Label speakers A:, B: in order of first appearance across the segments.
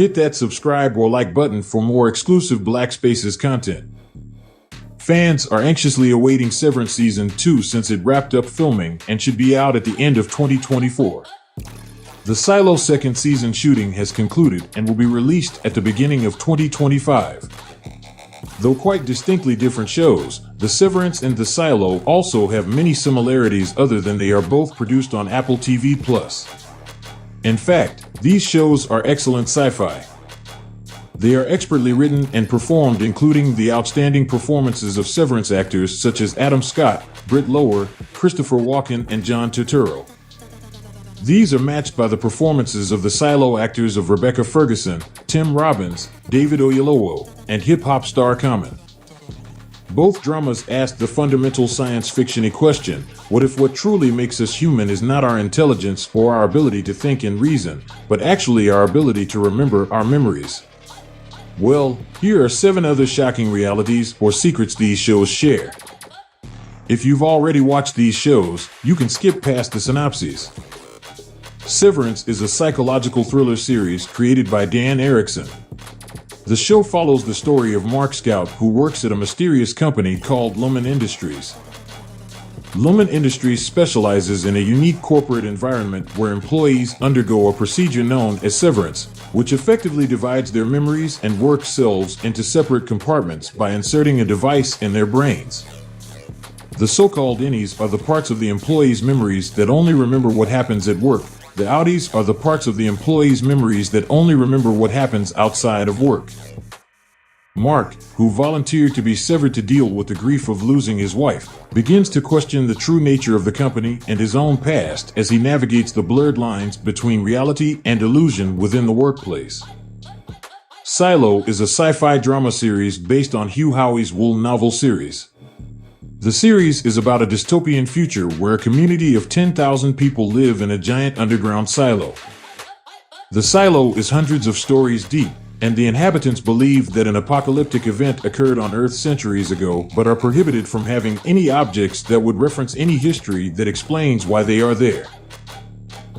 A: Hit that subscribe or like button for more exclusive Black Spaces content. Fans are anxiously awaiting Severance Season 2 since it wrapped up filming and should be out at the end of 2024. The Silo second season shooting has concluded and will be released at the beginning of 2025. Though quite distinctly different shows, The Severance and The Silo also have many similarities other than they are both produced on Apple TV+. In fact, these shows are excellent sci-fi. They are expertly written and performed, including the outstanding performances of Severance actors such as Adam Scott, Britt Lower, Christopher Walken, and John Turturro. These are matched by the performances of the Silo actors of Rebecca Ferguson, Tim Robbins, David Oyelowo, and hip-hop star Common. Both dramas ask the fundamental science fiction-y question, what if what truly makes us human is not our intelligence or our ability to think and reason, but actually our ability to remember our memories? Well, here are 7 other shocking realities or secrets these shows share. If you've already watched these shows, you can skip past the synopses. Severance is a psychological thriller series created by Dan Erickson. The show follows the story of Mark Scout, who works at a mysterious company called Lumen Industries. Lumen Industries specializes in a unique corporate environment where employees undergo a procedure known as severance, which effectively divides their memories and work selves into separate compartments by inserting a device in their brains. The so-called innies are the parts of the employees' memories that only remember what happens at work. The outies are the parts of the employees' memories that only remember what happens outside of work. Mark, who volunteered to be severed to deal with the grief of losing his wife, begins to question the true nature of the company and his own past as he navigates the blurred lines between reality and illusion within the workplace. Silo is a sci-fi drama series based on Hugh Howey's Wool novel series. The series is about a dystopian future where a community of 10,000 people live in a giant underground silo. The silo is hundreds of stories deep, and the inhabitants believe that an apocalyptic event occurred on Earth centuries ago, but are prohibited from having any objects that would reference any history that explains why they are there.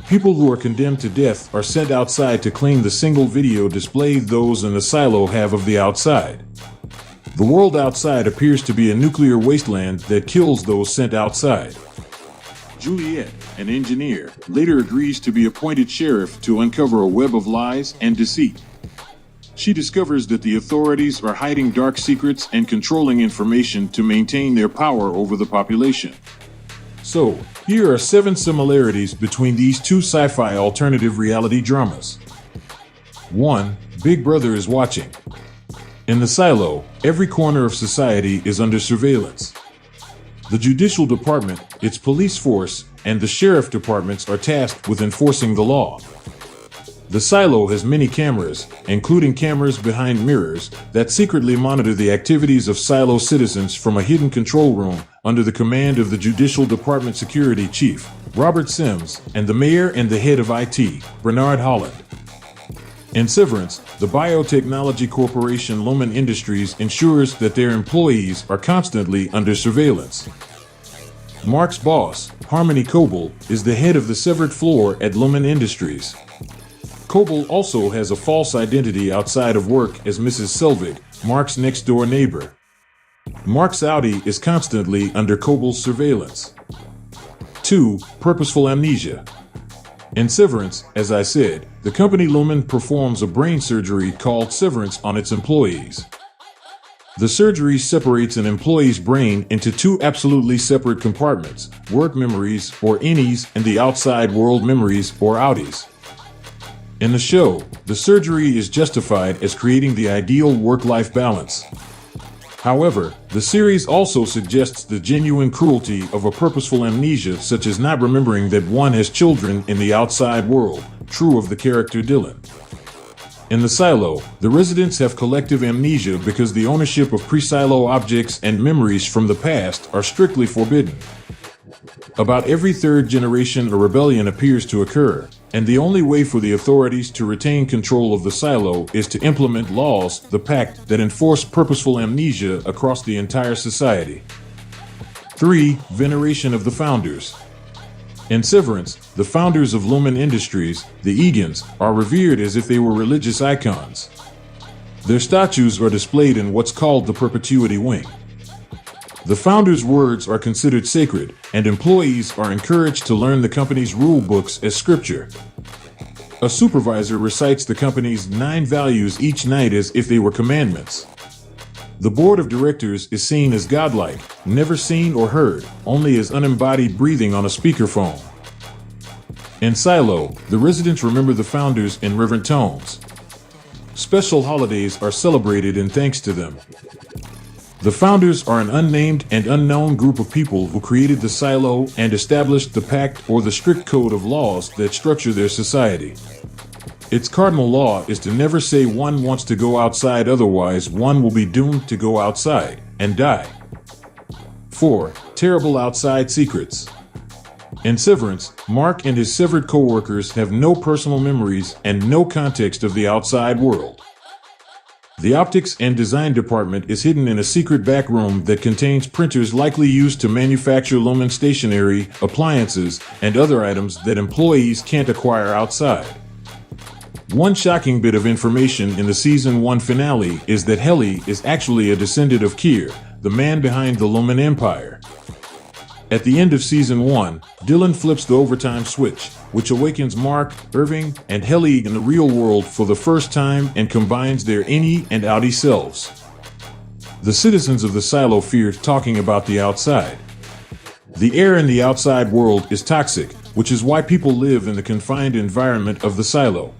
A: People who are condemned to death are sent outside to claim the single video display those in the silo have of the outside. The world outside appears to be a nuclear wasteland that kills those sent outside. Juliet, an engineer, later agrees to be appointed sheriff to uncover a web of lies and deceit. She discovers that the authorities are hiding dark secrets and controlling information to maintain their power over the population. So, here are 7 similarities between these two sci-fi alternative reality dramas. 1. Big Brother is watching. In the silo, every corner of society is under surveillance. The judicial department, its police force, and the sheriff departments are tasked with enforcing the law. The silo has many cameras, including cameras behind mirrors, that secretly monitor the activities of silo citizens from a hidden control room under the command of the Judicial Department Security Chief, Robert Sims, and the mayor and the head of IT, Bernard Holland. In Severance, the biotechnology corporation Lumen Industries ensures that their employees are constantly under surveillance. Mark's boss, Harmony Coble, is the head of the severed floor at Lumen Industries. Coble also has a false identity outside of work as Mrs. Selvig, Mark's next-door neighbor. Mark's Audi is constantly under Coble's surveillance. 2. Purposeful Amnesia. In Severance, as I said, the company Lumen performs a brain surgery called Severance on its employees. The surgery separates an employee's brain into 2 absolutely separate compartments, work memories, or innies, and the outside world memories, or outies. In the show, the surgery is justified as creating the ideal work-life balance. However, the series also suggests the genuine cruelty of a purposeful amnesia, such as not remembering that one has children in the outside world, true of the character Dylan. In the silo, the residents have collective amnesia because the ownership of pre-silo objects and memories from the past are strictly forbidden. About every 3rd generation a rebellion appears to occur, and the only way for the authorities to retain control of the silo is to implement laws, the pact, that enforce purposeful amnesia across the entire society. 3. Veneration of the founders. In Severance, the founders of Lumen Industries, the Egan's, are revered as if they were religious icons. Their statues are displayed in what's called the Perpetuity Wing. The founders' words are considered sacred, and employees are encouraged to learn the company's rule books as scripture. A supervisor recites the company's 9 values each night as if they were commandments. The board of directors is seen as godlike, never seen or heard, only as unembodied breathing on a speakerphone. In Silo, the residents remember the founders in reverent tones. Special holidays are celebrated in thanks to them. The founders are an unnamed and unknown group of people who created the silo and established the pact or the strict code of laws that structure their society. Its cardinal law is to never say one wants to go outside, otherwise one will be doomed to go outside and die. 4. Terrible outside secrets. In Severance, Mark and his severed co-workers have no personal memories and no context of the outside world. The optics and design department is hidden in a secret back room that contains printers likely used to manufacture Lumen stationery, appliances, and other items that employees can't acquire outside. One shocking bit of information in the Season 1 finale is that Heli is actually a descendant of Kier, the man behind the Lumen Empire. At the end of Season 1, Dylan flips the overtime switch, which awakens Mark, Irving, and Heli in the real world for the first time and combines their innie and outie selves. The citizens of the silo fear talking about the outside. The air in the outside world is toxic, which is why people live in the confined environment of the silo.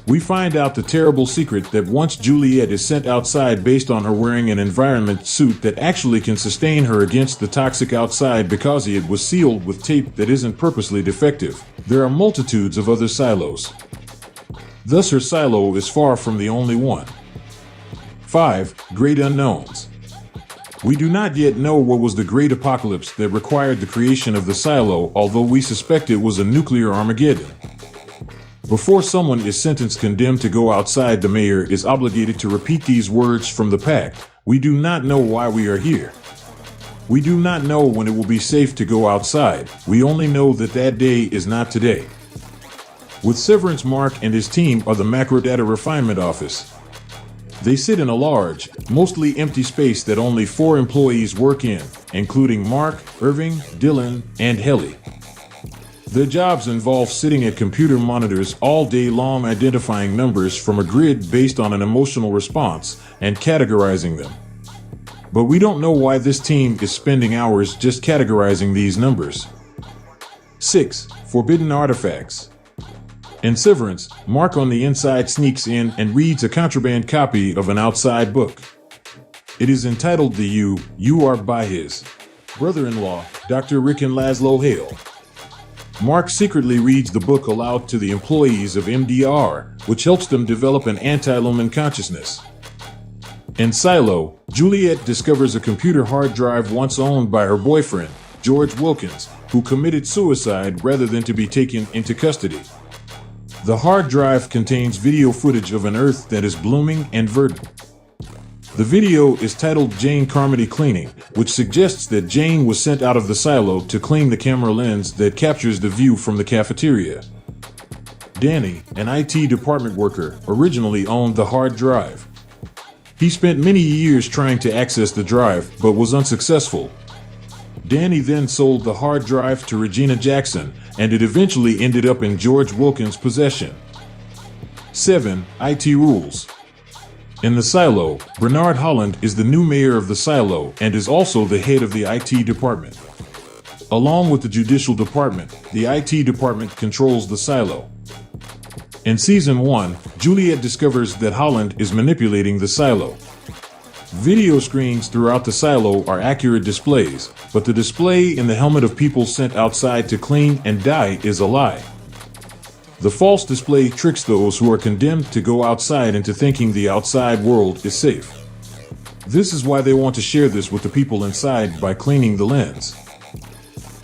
A: We find out the terrible secret that once Juliet is sent outside based on her wearing an environment suit that actually can sustain her against the toxic outside because it was sealed with tape that isn't purposely defective. There are multitudes of other silos. Thus her silo is far from the only one. 5. Great unknowns. We do not yet know what was the great apocalypse that required the creation of the silo, although we suspect it was a nuclear Armageddon. Before someone is sentenced condemned to go outside, the mayor is obligated to repeat these words from the pact. We do not know why we are here. We do not know when it will be safe to go outside. We only know that that day is not today. With Severance, Mark and his team are the Macrodata Refinement Office. They sit in a large, mostly empty space that only 4 employees work in, including Mark, Irving, Dylan, and Heli. Their jobs involve sitting at computer monitors all day long, identifying numbers from a grid based on an emotional response and categorizing them. But we don't know why this team is spending hours just categorizing these numbers. 6. Forbidden artifacts. In Severance, Mark on the inside sneaks in and reads a contraband copy of an outside book. It is entitled The You Are by his brother-in-law, Dr. Rick and Laszlo Hale. Mark secretly reads the book aloud to the employees of MDR, which helps them develop an anti-Lumen consciousness. In Silo, Juliet discovers a computer hard drive once owned by her boyfriend, George Wilkins, who committed suicide rather than to be taken into custody. The hard drive contains video footage of an Earth that is blooming and verdant. The video is titled Jane Carmody Cleaning, which suggests that Jane was sent out of the silo to clean the camera lens that captures the view from the cafeteria. Danny, an IT department worker, originally owned the hard drive. He spent many years trying to access the drive, but was unsuccessful. Danny then sold the hard drive to Regina Jackson, and it eventually ended up in George Wilkins' possession. 7. IT rules. In the silo, Bernard Holland is the new mayor of the silo and is also the head of the IT department. Along with the judicial department, the IT department controls the silo. In Season 1, Juliet discovers that Holland is manipulating the silo. Video screens throughout the silo are accurate displays, but the display in the helmet of people sent outside to clean and die is a lie. The false display tricks those who are condemned to go outside into thinking the outside world is safe. This is why they want to share this with the people inside by cleaning the lens.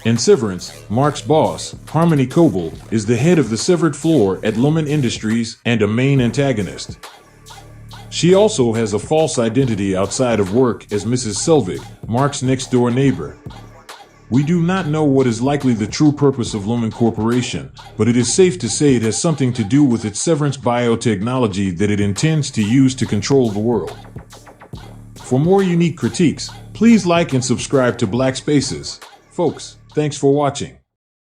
A: In Severance, Mark's boss, Harmony Coble, is the head of the severed floor at Lumen Industries and a main antagonist. She also has a false identity outside of work as Mrs. Selvig, Mark's next-door neighbor. We do not know what is likely the true purpose of Lumen Corporation, but it is safe to say it has something to do with its Severance biotechnology that it intends to use to control the world. For more unique critiques, please like and subscribe to Black Spaces. Folks, thanks for watching.